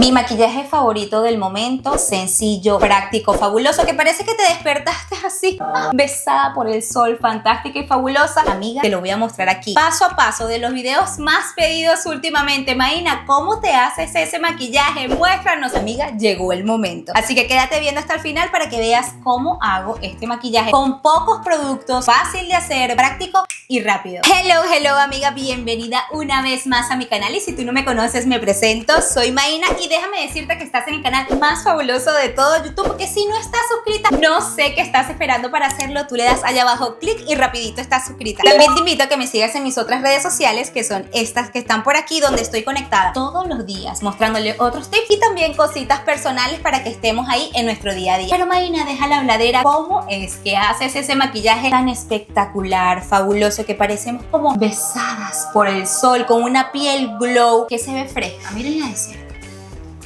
Mi maquillaje favorito del momento, sencillo, práctico, fabuloso, que parece que te despertaste así, besada por el sol, fantástica y fabulosa. Amiga, te lo voy a mostrar aquí, paso a paso, de los videos más pedidos últimamente. Maína, ¿cómo te haces ese maquillaje? Muéstranos, amiga, llegó el momento. Así que quédate viendo hasta el final para que veas cómo hago este maquillaje con pocos productos, fácil de hacer, práctico y rápido. Hello, amiga, bienvenida una vez más a mi canal. Y si tú no me conoces, me presento, soy Maína y déjame decirte que estás en el canal más fabuloso de todo YouTube, porque si no estás suscrita, no sé qué estás esperando para hacerlo. Tú le das allá abajo clic y rapidito estás suscrita. También te invito a que me sigas en mis otras redes sociales, que son estas que están por aquí, donde estoy conectada todos los días mostrándole otros tips y también cositas personales para que estemos ahí en nuestro día a día. Pero Maína, deja la habladera. ¿Cómo es que haces ese maquillaje tan espectacular, fabuloso, que parecemos como besadas por el sol, con una piel glow que se ve fresca? Miren la de cerca.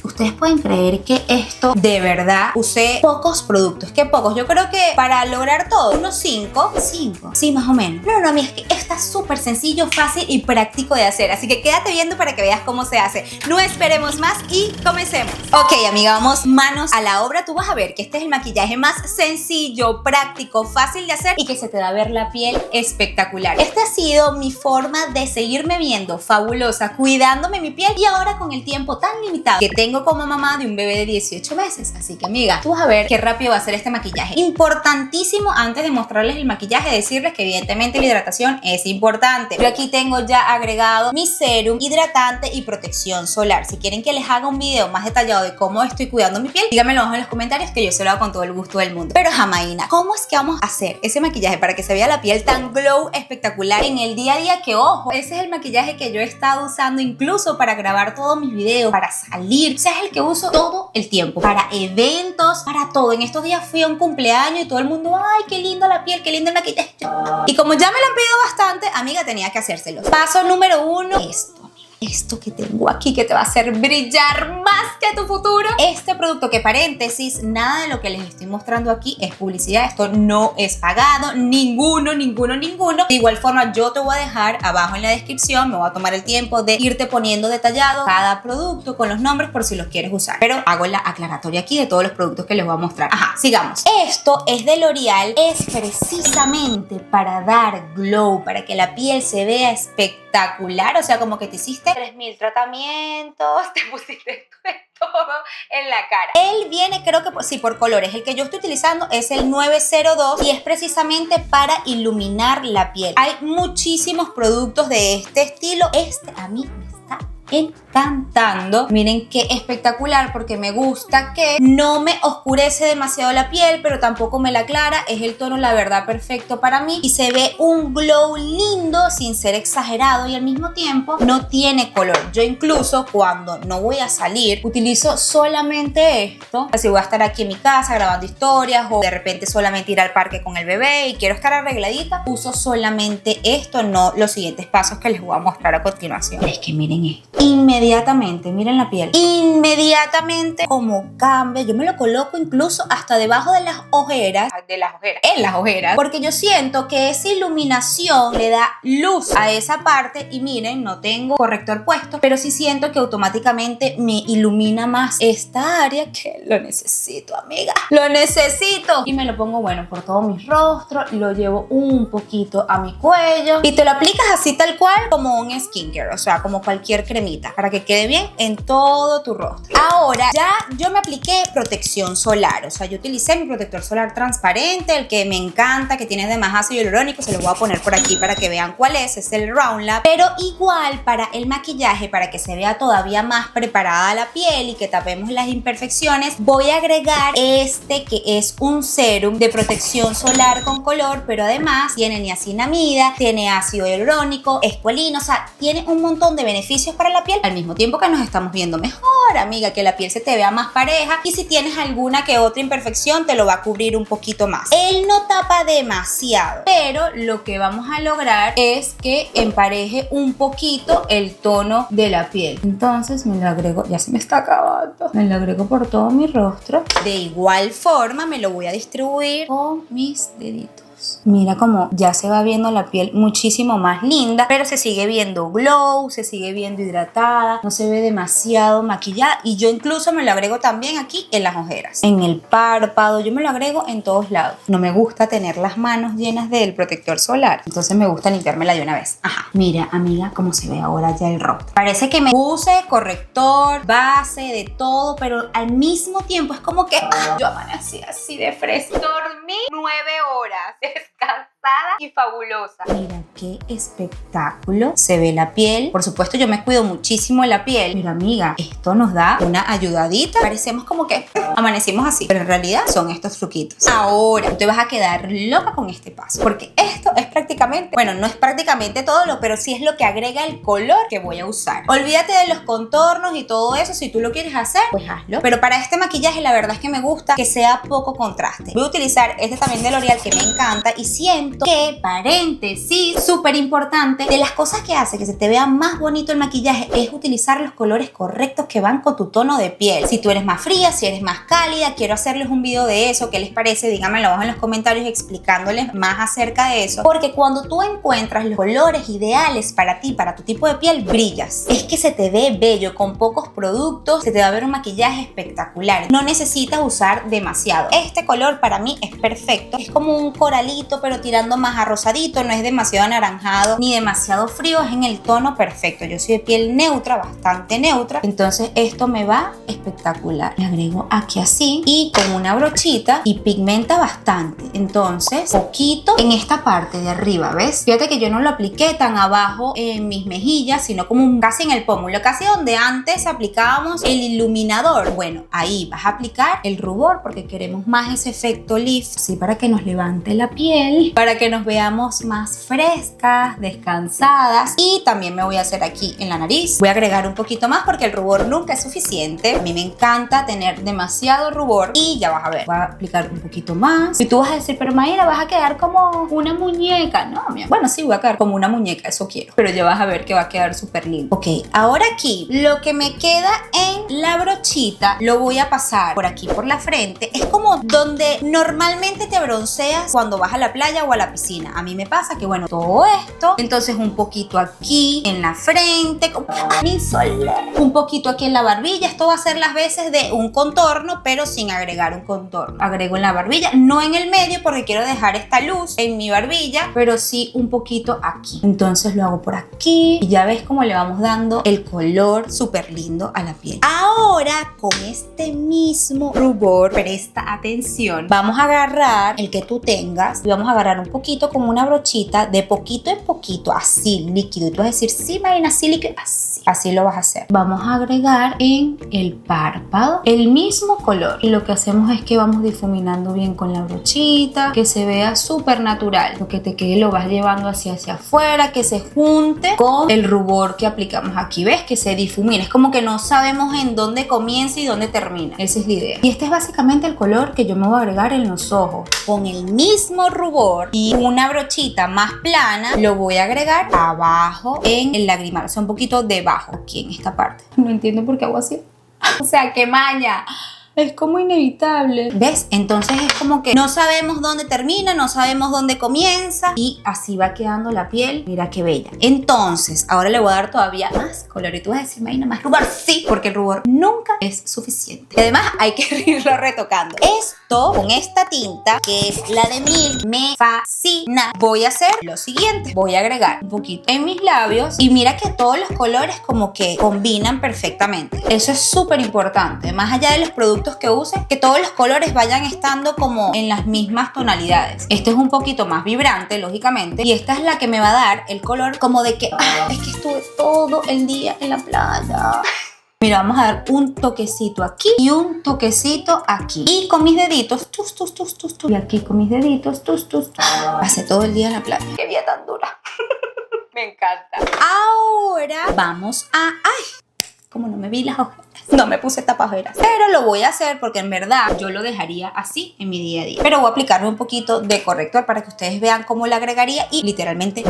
Ustedes pueden creer que esto, de verdad, usé pocos productos. ¿Qué pocos? Yo creo que para lograr todo, unos 5, sí, más o menos. No, mira, es que está súper sencillo, fácil y práctico de hacer. Así que quédate viendo para que veas cómo se hace. No esperemos más y comencemos. Ok, amiga, vamos manos a la obra. Tú vas a ver que este es el maquillaje más sencillo, práctico, fácil de hacer y que se te da a ver la piel espectacular. Esta ha sido mi forma de seguirme viendo fabulosa, cuidándome mi piel, y ahora con el tiempo tan limitado que tengo como mamá de un bebé de 18 meses. Así que, amiga, tú vas a ver qué rápido va a ser este maquillaje. Importantísimo, antes de mostrarles el maquillaje, decirles que evidentemente la hidratación es importante. Yo aquí tengo ya agregado mi serum hidratante y protección solar. Si quieren que les haga un video más detallado de cómo estoy cuidando mi piel, díganmelo abajo en los comentarios, que yo se lo hago con todo el gusto del mundo. Pero Jamaína, ¿cómo es que vamos a hacer ese maquillaje para que se vea la piel tan glow, espectacular en el día a día? Que ojo, ese es el maquillaje que yo he estado usando incluso para grabar todos mis videos, para salir. Ese es el que uso todo el tiempo, para eventos, para todo. En estos días fui a un cumpleaños y todo el mundo, ay, qué linda la piel, qué lindo el maquillaje. Y como ya me lo han pedido bastante, amiga, tenía que hacérselos. Paso número 1, esto que tengo aquí, que te va a hacer brillar más que tu futuro. Este producto, que paréntesis, nada de lo que les estoy mostrando aquí es publicidad. Esto no es pagado, ninguno. De igual forma, yo te voy a dejar abajo en la descripción, me voy a tomar el tiempo de irte poniendo detallado cada producto con los nombres por si los quieres usar. Pero hago la aclaratoria aquí de todos los productos que les voy a mostrar. Ajá, sigamos. Esto es de L'Oreal, es precisamente para dar glow, para que la piel se vea espectacular. O sea, como que te hiciste 3000 tratamientos, te pusiste todo en la cara. Él viene, creo que por colores. El que yo estoy utilizando es el 902 y es precisamente para iluminar la piel. Hay muchísimos productos de este estilo. Este a mí me está encantando. Miren qué espectacular, porque me gusta que no me oscurece demasiado la piel, pero tampoco me la aclara. Es el tono, la verdad, perfecto para mí y se ve un glow lindo sin ser exagerado, y al mismo tiempo no tiene color. Yo incluso cuando no voy a salir utilizo solamente esto. Así voy a estar aquí en mi casa grabando historias, o de repente solamente ir al parque con el bebé y quiero estar arregladita, uso solamente esto, no los siguientes pasos que les voy a mostrar a continuación. Pero es que miren esto. Inmediatamente, miren la piel, inmediatamente como cambia. Yo me lo coloco incluso hasta debajo de las ojeras, en las ojeras, porque yo siento que esa iluminación le da luz a esa parte. Y miren, no tengo corrector puesto, pero sí siento que automáticamente me ilumina más esta área, que lo necesito, amiga, lo necesito. Y me lo pongo, bueno, por todo mi rostro, lo llevo un poquito a mi cuello y te lo aplicas así tal cual como un skincare, o sea, como cualquier cremita, para que quede bien en todo tu rostro. Ahora ya yo me apliqué protección solar, o sea, yo utilicé mi protector solar transparente, el que me encanta, que tiene de más ácido hialurónico. Se lo voy a poner por aquí para que vean cuál es el Round Lab. Pero igual, para el maquillaje, para que se vea todavía más preparada la piel y que tapemos las imperfecciones, voy a agregar este, que es un serum de protección solar con color, pero además tiene niacinamida, tiene ácido hialurónico, escualino, o sea, tiene un montón de beneficios para la piel, al mismo tiempo que nos estamos viendo mejor, amiga, que la piel se te vea más pareja, y si tienes alguna que otra imperfección te lo va a cubrir un poquito más. Él no tapa demasiado, pero lo que vamos a lograr es que empareje un poquito el tono de la piel. Entonces me lo agrego, ya se me está acabando, me lo agrego por todo mi rostro. De igual forma me lo voy a distribuir con mis deditos. lados. Mira cómo ya se va viendo la piel muchísimo más linda, pero se sigue viendo glow, se sigue viendo hidratada, no se ve demasiado maquillada, y yo incluso me lo agrego también aquí en las ojeras, en el párpado, yo me lo agrego en todos lados. No me gusta tener las manos llenas del protector solar, entonces me gusta limpiármela de una vez. Ajá, mira amiga cómo se ve ahora ya el rostro. Parece que me puse corrector, base, de todo, pero al mismo tiempo es como que yo amanecí así de fresca. Dormí 9 horas, descansada y fabulosa. Mira qué espectáculo se ve la piel. Por supuesto yo me cuido muchísimo la piel, pero amiga, esto nos da una ayudadita. Parecemos como que amanecimos así, pero en realidad son estos truquitos. Ahora tú te vas a quedar loca con este paso, porque esto es prácticamente, bueno, no es prácticamente todo, pero sí es lo que agrega el color que voy a usar. Olvídate de los contornos y todo eso. Si tú lo quieres hacer, pues hazlo, pero para este maquillaje la verdad es que me gusta que sea poco contraste. Voy a utilizar este también de L'Oreal que me encanta, y siento que, paréntesis, súper importante, de las cosas que hace que se te vea más bonito el maquillaje es utilizar los colores correctos que van con tu tono de piel. Si tú eres más fría, si eres más cálida, quiero hacerles un video de eso. ¿Qué les parece? Díganmelo abajo en los comentarios explicándoles más acerca de eso, porque cuando tú encuentras los colores ideales para ti, para tu tipo de piel, brillas. Es que se te ve bello, con pocos productos se te va a ver un maquillaje espectacular. No necesitas usar demasiado. Este color para mí es perfecto, es como un coralito pero tirando más a rosadito, no es demasiado anaranjado ni demasiado frío, es en el tono perfecto. Yo soy de piel neutra, bastante neutra, entonces esto me va espectacular. Me agrego aquí así y con una brochita y pigmenta bastante, entonces poquito en esta parte de arriba, ¿ves? Fíjate que yo no lo apliqué tan abajo en mis mejillas, sino como casi en el pómulo, casi donde antes aplicábamos el iluminador. Bueno, ahí vas a aplicar el rubor porque queremos más ese efecto lift, así para que nos levante la piel, para que nos veamos más frescas, descansadas. Y también me voy a hacer aquí en la nariz. Voy a agregar un poquito más porque el rubor nunca es suficiente. A mí me encanta tener demasiado rubor y ya vas a ver. Voy a aplicar un poquito más. Y tú vas a decir, pero Mayra, vas a quedar como una muñeca. No, bueno, sí, voy a quedar como una muñeca, eso quiero. Pero ya vas a ver que va a quedar súper lindo. Ok, ahora aquí, lo que me queda en la brochita, lo voy a pasar por aquí, por la frente. Es como donde normalmente te bronceas cuando vas a la playa o a la piscina. A mí me pasa que, bueno, todo esto, entonces un poquito aquí en la frente, como mi sol, un poquito aquí en la barbilla. Esto va a ser las veces de un contorno, pero sin agregar un contorno. Agrego en la barbilla, no en el medio porque quiero dejar esta luz en mi barbilla, pero sí un poquito aquí. Entonces lo hago por aquí y ya ves cómo le vamos dando el color súper lindo a la piel. Ahora con este mismo rubor, presta atención, vamos a agarrar el que tú tengas y vamos a agarrar un poquito como una brochita, de poquito en poquito, así líquido, y tú vas a decir, sí Marina, así líquido, así lo vas a hacer. Vamos a agregar en el párpado el mismo color y lo que hacemos es que vamos difuminando bien con la brochita, que se vea súper natural. Lo que te quede lo vas llevando hacia afuera, que se junte con el rubor que aplicamos aquí. ¿Ves? Que se difumina, es como que no sabemos en dónde comienza y dónde termina. Esa es la idea. Y este es básicamente el color que yo me voy a agregar en los ojos. Con el mismo rubor y una brochita más plana, lo voy a agregar abajo en el lagrimal, o sea, un poquito debajo, aquí en esta parte. No entiendo por qué hago así. O sea, qué maña. Es como inevitable. ¿Ves? Entonces es como que no sabemos dónde termina, no sabemos dónde comienza y así va quedando la piel. Mira qué bella. Entonces, ahora le voy a dar todavía más color y tú vas a decir, Marina, más rubor. Sí, porque el rubor nunca es suficiente. Y además hay que irlo retocando. Esto, con esta tinta, que es la de Milk, me fascina. Voy a hacer lo siguiente. Voy a agregar un poquito en mis labios y mira que todos los colores como que combinan perfectamente. Eso es súper importante. Más allá de los productos que uses, que todos los colores vayan estando como en las mismas tonalidades. Este es un poquito más vibrante, lógicamente, y esta es la que me va a dar el color como de que, es que estuve todo el día en la playa. Mira, vamos a dar un toquecito aquí y un toquecito aquí. Y con mis deditos, y aquí con mis deditos, pasé todo el día en la playa. ¡Qué día tan dura! Me encanta. Ahora vamos a... ¡Ay! Como no me vi las ojeras. No me puse tapaojeras, pero lo voy a hacer porque en verdad yo lo dejaría así en mi día a día. Pero voy a aplicarme un poquito de corrector para que ustedes vean cómo lo agregaría y literalmente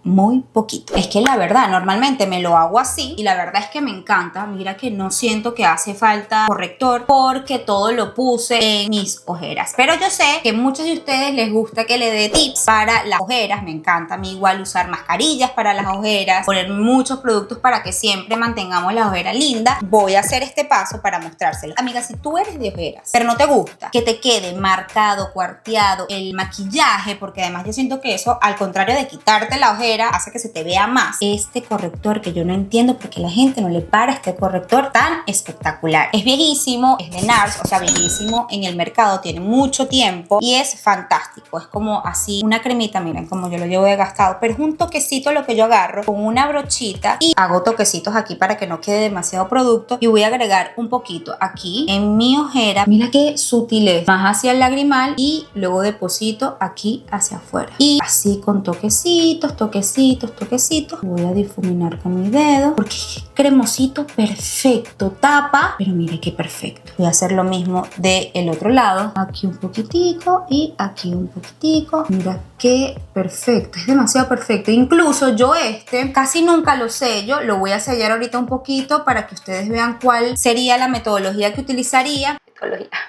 muy poquito. Es que la verdad, normalmente me lo hago así y la verdad es que me encanta. Mira que no siento que hace falta corrector porque todo lo puse en mis ojeras. Pero yo sé que muchos de ustedes les gusta que le dé tips para las ojeras. Me encanta a mí igual usar mascarillas para las ojeras, poner muchos productos para que siempre mantengamos la ojera linda. Voy a hacer este paso para mostrárselo. Amiga, si tú eres de ojeras, pero no te gusta que te quede marcado, cuarteado el maquillaje, porque además yo siento que eso, al contrario de quitarte la ojera, hace que se te vea más. Este corrector que yo no entiendo por qué la gente no le para este corrector tan espectacular. Es viejísimo, es de NARS, o sea, viejísimo en el mercado, tiene mucho tiempo y es fantástico. Es como así una cremita, miren como yo lo llevo desgastado, pero es un toquecito lo que yo agarro con una brochita y hago toquecitos aquí para que no quede demasiado producto y voy a agregar un poquito aquí en mi ojera. Mira qué sutil es, más hacia el lagrimal y luego deposito aquí hacia afuera y así con toquecitos, voy a difuminar con mi dedo porque es cremosito, perfecto, tapa, pero mire qué perfecto. Voy a hacer lo mismo del otro lado, aquí un poquitico y aquí un poquitico. Mira qué perfecto, es demasiado perfecto. Incluso yo casi nunca lo sello, lo voy a sellar ahorita un poquito para que ustedes vean cuál sería la metodología que utilizaría.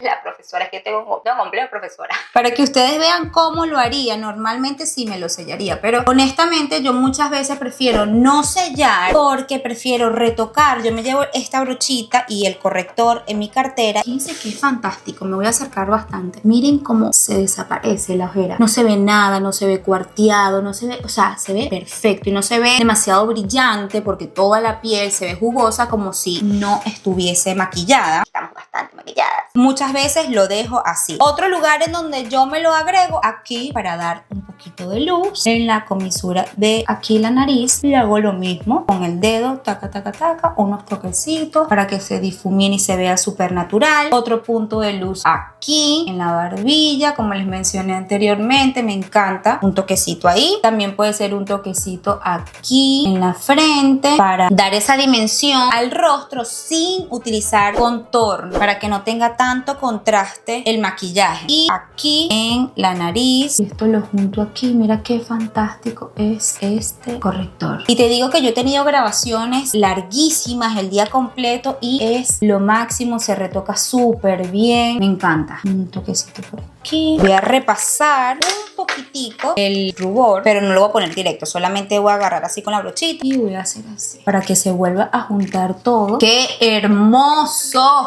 La profesora, es que tengo complejo profesora. Para que ustedes vean cómo lo haría, normalmente sí me lo sellaría, pero honestamente yo muchas veces prefiero no sellar porque prefiero retocar. Yo me llevo esta brochita y el corrector en mi cartera. Fíjense que es fantástico, me voy a acercar bastante. Miren cómo se desaparece la ojera. No se ve nada, no se ve cuarteado, no se ve, o sea, se ve perfecto y no se ve demasiado brillante porque toda la piel se ve jugosa como si no estuviese maquillada. Estamos bastante maquilladas. Muchas veces lo dejo así. Otro lugar en donde yo me lo agrego aquí para dar un poquito de luz en la comisura de aquí la nariz y hago lo mismo con el dedo, taca, unos toquecitos para que se difumine y se vea súper natural. Otro punto de luz aquí en la barbilla, como les mencioné anteriormente, me encanta un toquecito ahí. También puede ser un toquecito aquí en la frente para dar esa dimensión al rostro sin utilizar contorno, para que no tenga tanto contraste el maquillaje. Y aquí en la nariz, esto lo junto aquí. Mira qué fantástico es este corrector. Y te digo que yo he tenido grabaciones larguísimas el día completo y es lo máximo, se retoca súper bien, me encanta. Un toquecito por aquí. Voy a repasar un poquitico el rubor, pero no lo voy a poner directo, solamente voy a agarrar así con la brochita y voy a hacer así para que se vuelva a juntar todo. ¡Qué hermoso!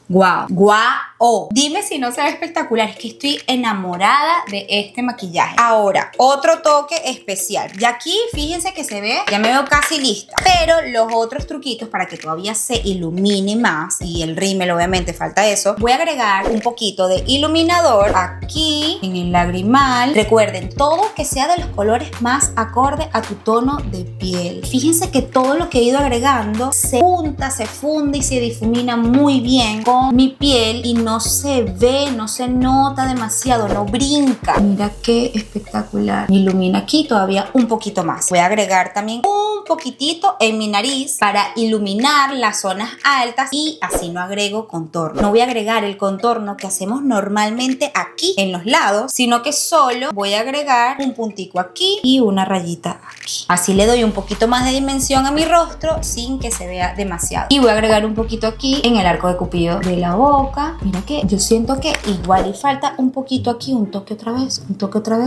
¡Guau! ¡Guau! Dime si no se ve espectacular. Es que estoy enamorada de este maquillaje. Ahora, otro toque especial. Y aquí, fíjense que se ve, ya me veo casi lista. Pero los otros truquitos para que todavía se ilumine más, y el rímel obviamente falta eso, voy a agregar un poquito de iluminador aquí en el lagrimal. Recuerden, todo que sea de los colores más acorde a tu tono de piel. Fíjense que todo lo que he ido agregando se junta, se funde y se difumina muy bien con mi piel y no se ve, no se nota demasiado, no brinca. Mira qué espectacular. Me ilumina aquí todavía un poquito más. Voy a agregar también un poquitito en mi nariz para iluminar las zonas altas y así no agrego contorno. No voy a agregar el contorno que hacemos normalmente aquí en los lados, sino que solo voy a agregar un puntico aquí y una rayita aquí. Así le doy un poquito más de dimensión a mi rostro sin que se vea demasiado. Y voy a agregar un poquito aquí en el arco de cupido de la boca. Mira que yo siento que igual y falta un poquito aquí, un toque otra vez,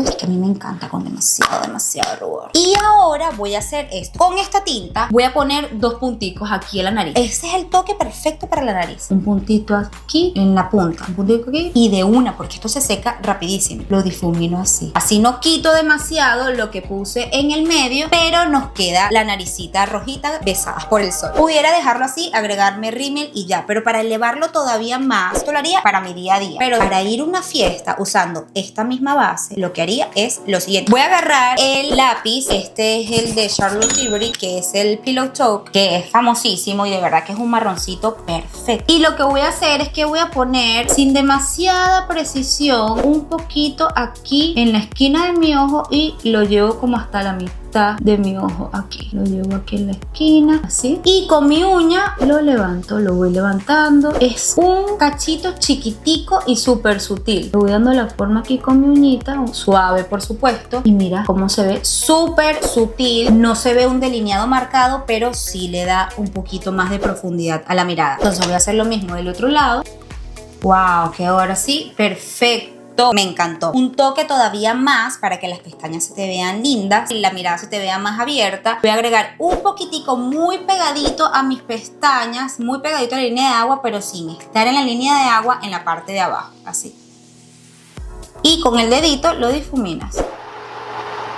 es que a mí me encanta con demasiado rubor. Y ahora voy a hacer esto. Con esta tinta voy a poner dos punticos aquí en la nariz. Ese es el toque perfecto para la nariz. Un puntito aquí en la punta, un puntito aquí y de una, porque esto se seca rapidísimo. Lo difumino así. Así no quito demasiado lo que puse en el medio, pero nos queda la naricita rojita besada por el sol. Pudiera dejarlo así, agregarme rímel y ya, pero para elevarlo todavía más, esto lo haría para mi día a día. Pero para ir a una fiesta usando esta misma base, lo que haría es lo siguiente. Voy a agarrar el lápiz, este es el de Charlotte Tilbury, que es el Pillow Talk, que es famosísimo y de verdad que es un marroncito perfecto. Y lo que voy a hacer es que voy a poner sin demasiada precisión un poquito aquí en la esquina de mi ojo y lo llevo como hasta la mitad mitad de mi ojo aquí. Lo llevo aquí en la esquina, así. Y con mi uña lo levanto, lo voy levantando. Es un cachito chiquitico y súper sutil. Le voy dando la forma aquí con mi uñita, suave por supuesto. Y mira cómo se ve súper sutil. No se ve un delineado marcado, pero sí le da un poquito más de profundidad a la mirada. Entonces voy a hacer lo mismo del otro lado. Wow, que ahora sí, perfecto. Me encantó. Un toque todavía más para que las pestañas se te vean lindas y la mirada se te vea más abierta. Voy a agregar un poquitico muy pegadito a mis pestañas, muy pegadito a la línea de agua, pero sin estar en la línea de agua en la parte de abajo, así. Y con el dedito lo difuminas.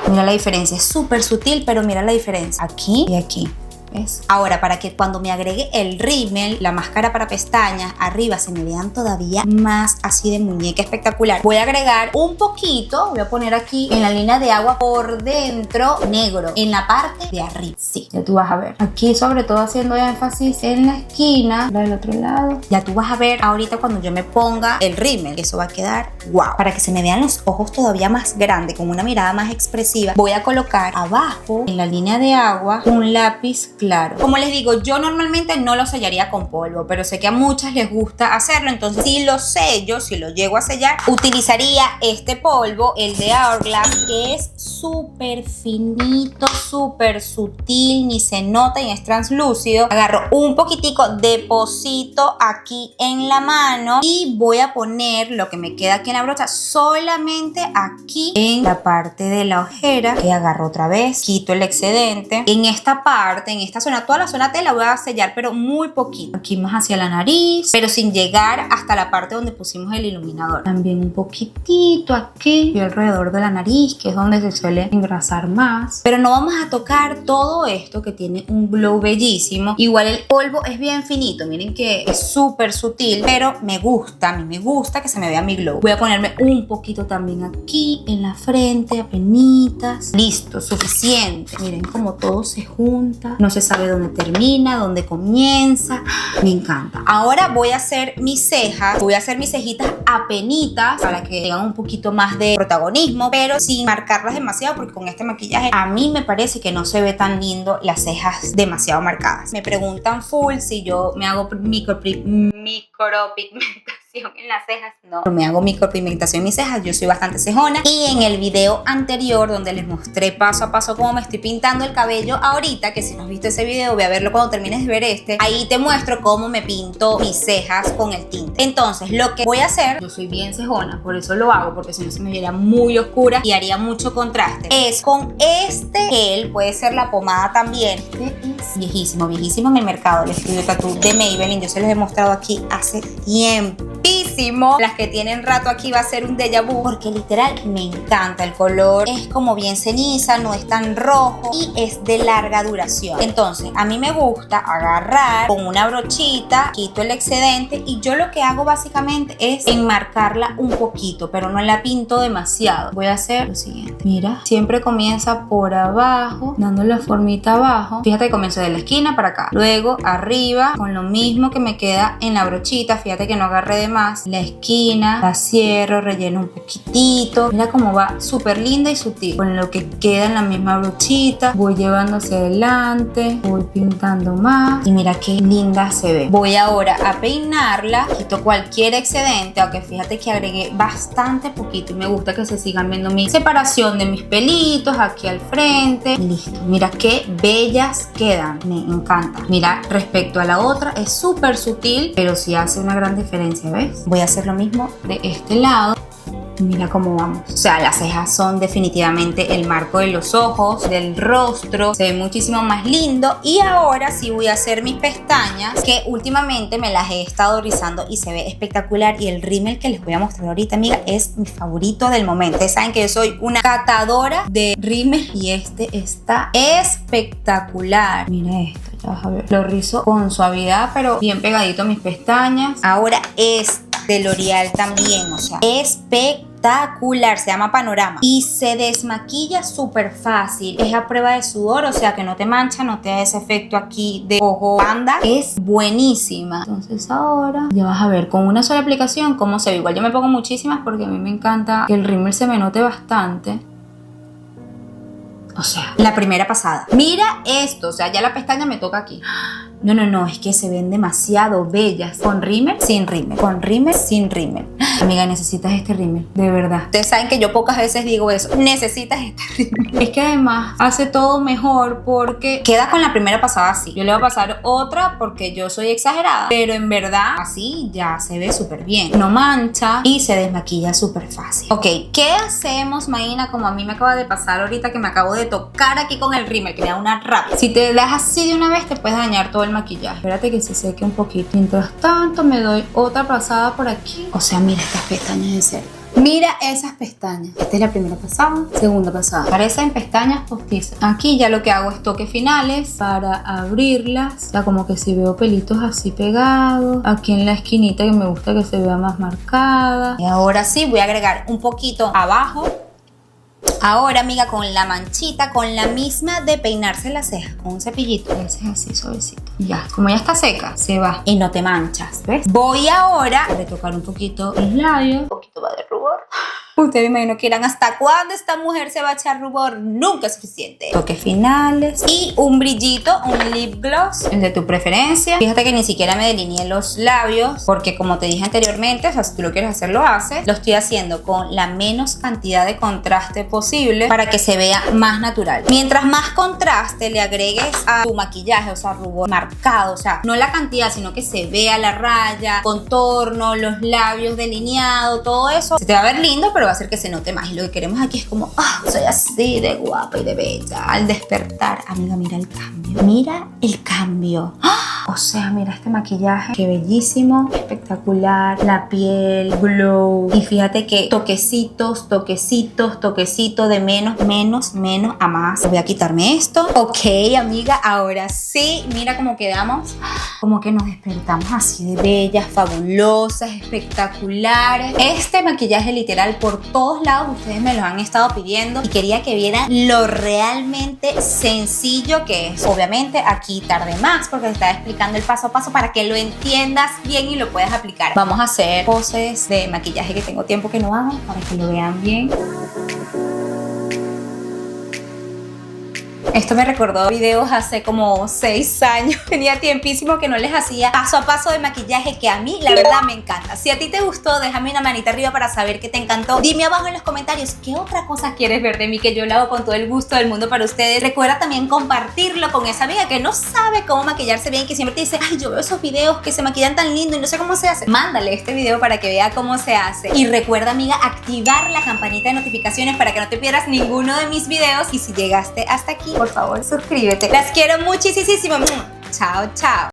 Mira la diferencia, es súper sutil, pero mira la diferencia aquí y aquí. ¿Ves? Ahora, para que cuando me agregue el rímel, la máscara para pestañas, arriba se me vean todavía más así de muñeca espectacular, voy a agregar un poquito, voy a poner aquí en la línea de agua por dentro negro, en la parte de arriba. Sí, ya tú vas a ver. Aquí sobre todo haciendo énfasis en la esquina, del otro lado. Ya tú vas a ver ahorita cuando yo me ponga el rímel, eso va a quedar wow. Para que se me vean los ojos todavía más grandes, con una mirada más expresiva, voy a colocar abajo en la línea de agua un lápiz claro. Como les digo, yo normalmente no lo sellaría con polvo, pero sé que a muchas les gusta hacerlo, entonces si lo sello, si lo llego a sellar, utilizaría este polvo, el de Hourglass, que es súper finito, súper sutil, ni se nota y es translúcido. Agarro un poquitico, deposito aquí en la mano y voy a poner lo que me queda aquí en la brocha solamente aquí en la parte de la ojera, que agarro otra vez, quito el excedente. En esta parte, en esta zona, toda la zona te la voy a sellar, pero muy poquito. Aquí más hacia la nariz, pero sin llegar hasta la parte donde pusimos el iluminador. También un poquitito aquí y alrededor de la nariz, que es donde se suele engrasar más. Pero no vamos a tocar todo esto, que tiene un glow bellísimo. Igual el polvo es bien finito, miren que es súper sutil, pero me gusta, a mí me gusta que se me vea mi glow. Voy a ponerme un poquito también aquí en la frente, apenitas. Listo, suficiente. Miren cómo todo se junta. No se sabe dónde termina, dónde comienza. Me encanta. Ahora voy a hacer mis cejas. Voy a hacer mis cejitas apenitas para que tengan un poquito más de protagonismo, pero sin marcarlas demasiado, porque con este maquillaje a mí me parece que no se ve tan lindo las cejas demasiado marcadas. Me preguntan full si yo me hago micropigmentación en las cejas. No me hago micropigmentación en mis cejas, yo soy bastante cejona. Y en el video anterior donde les mostré paso a paso cómo me estoy pintando el cabello ahorita, que si no has visto ese video, ve a verlo cuando termines de ver este, ahí te muestro cómo me pinto mis cejas con el tinte. Entonces lo que voy a hacer, yo soy bien cejona, por eso lo hago, porque si no se me viera muy oscura y haría mucho contraste, es con este gel, puede ser la pomada también, que es viejísimo, viejísimo en el mercado, el Studio Tattoo de Maybelline. Yo se los he mostrado aquí hace tiempo. Las que tienen rato aquí va a ser un déjà vu, porque literal me encanta. El color es como bien ceniza, no es tan rojo y es de larga duración. Entonces a mí me gusta agarrar con una brochita, quito el excedente y yo lo que hago básicamente es enmarcarla un poquito, pero no la pinto demasiado. Voy a hacer lo siguiente. Mira, siempre comienza por abajo, dando la formita abajo. Fíjate que comienzo de la esquina para acá, luego arriba con lo mismo que me queda en la brochita. Fíjate que no agarré de más la esquina, la cierro, relleno un poquitito. Mira cómo va súper linda y sutil. Con lo que queda en la misma brochita, voy llevando hacia adelante, voy pintando más y mira qué linda se ve. Voy ahora a peinarla, quito cualquier excedente, aunque fíjate que agregué bastante poquito y me gusta que se sigan viendo mi separación de mis pelitos aquí al frente. Listo, mira qué bellas quedan, me encanta. Mira, respecto a la otra es súper sutil, pero sí hace una gran diferencia, ¿ves? Voy a hacer lo mismo de este lado. Mira cómo vamos. O sea, las cejas son definitivamente el marco de los ojos, del rostro. Se ve muchísimo más lindo. Y ahora sí voy a hacer mis pestañas, que últimamente me las he estado rizando y se ve espectacular. Y el rímel que les voy a mostrar ahorita, amiga, es mi favorito del momento. Ustedes saben que yo soy una catadora de rímel y este está espectacular. Mira esto. Ya vas a ver. Lo rizo con suavidad, pero bien pegadito a mis pestañas. Ahora esta de L'Oreal también, o sea, espectacular, se llama Panorama y se desmaquilla súper fácil. Es a prueba de sudor, o sea que no te mancha, no te da ese efecto aquí de ojo panda. Es buenísima. Entonces ahora ya vas a ver con una sola aplicación cómo se ve. Igual yo me pongo muchísimas porque a mí me encanta que el rímel se me note bastante. O sea, la primera pasada. Mira esto, o sea, ya la pestaña me toca aquí. No, es que se ven demasiado bellas. Con rímel, sin rímel. Con rímel, sin rímel. Amiga, necesitas este rímel, de verdad. Ustedes saben que yo pocas veces digo eso. Necesitas este rímel. Es que además hace todo mejor porque queda con la primera pasada así. Yo le voy a pasar otra porque yo soy exagerada. Pero en verdad, así ya se ve súper bien. No mancha y se desmaquilla súper fácil. Ok, ¿qué hacemos, Maína? Como a mí me acaba de pasar ahorita que me acabo de tocar aquí con el rímel, que me da una rabia. Si te das así de una vez, te puedes dañar todo el maquillaje. Espérate que se seque un poquito. Mientras tanto me doy otra pasada por aquí. O sea, mira estas pestañas de cerca. Mira esas pestañas. Esta es la primera pasada, segunda pasada. Parecen pestañas postizas. Aquí ya lo que hago es toques finales para abrirlas. O sea, como que si veo pelitos así pegados. Aquí en la esquinita que me gusta que se vea más marcada. Y ahora sí voy a agregar un poquito abajo. Ahora, amiga, con la manchita, con la misma de peinarse las cejas, con un cepillito, ese es así suavecito. Ya, como ya está seca, se va y no te manchas, ¿ves? Voy ahora a retocar un poquito los labios, un poquito más de rubor. Ustedes me imagino que irán, ¿hasta cuándo esta mujer se va a echar rubor? Nunca es suficiente. Toques finales y un brillito, un lip gloss, el de tu preferencia. Fíjate que ni siquiera me delineé los labios porque, como te dije anteriormente, o sea, si tú lo quieres hacer, lo haces. Lo estoy haciendo con la menos cantidad de contraste posible para que se vea más natural. Mientras más contraste le agregues a tu maquillaje, o sea, rubor marcado, o sea, no la cantidad, sino que se vea la raya, contorno, los labios delineados, todo eso, se te va a ver lindo, pero va a hacer que se note más. Y lo que queremos aquí es como, soy así de guapa y de bella. Al despertar, amiga, mira el cambio. Mira el cambio. O sea, mira este maquillaje, qué bellísimo, espectacular, la piel, glow. Y fíjate que toquecitos de menos a más. Voy a quitarme esto. Ok, amiga, ahora sí, mira cómo quedamos. Como que nos despertamos así de bellas, fabulosas, espectaculares. Este maquillaje literal por todos lados ustedes me lo han estado pidiendo y quería que vieran lo realmente sencillo que es. Obviamente aquí tardé más porque te estaba explicando el paso a paso para que lo entiendas bien y lo puedas aplicar. Vamos a hacer poses de maquillaje que tengo tiempo que no hago para que lo vean bien. Esto me recordó videos hace como 6 años. Tenía tiempísimo que no les hacía paso a paso de maquillaje, que a mí la verdad me encanta. Si a ti te gustó, déjame una manita arriba para saber que te encantó. Dime abajo en los comentarios qué otra cosa quieres ver de mí, que yo lo hago con todo el gusto del mundo para ustedes. Recuerda también compartirlo con esa amiga que no sabe cómo maquillarse bien, que siempre te dice, ay, yo veo esos videos que se maquillan tan lindo y no sé cómo se hace. Mándale este video para que vea cómo se hace. Y recuerda, amiga, activar la campanita de notificaciones para que no te pierdas ninguno de mis videos. Y si llegaste hasta aquí, por favor, suscríbete. Las quiero muchísimo. Chao, chao.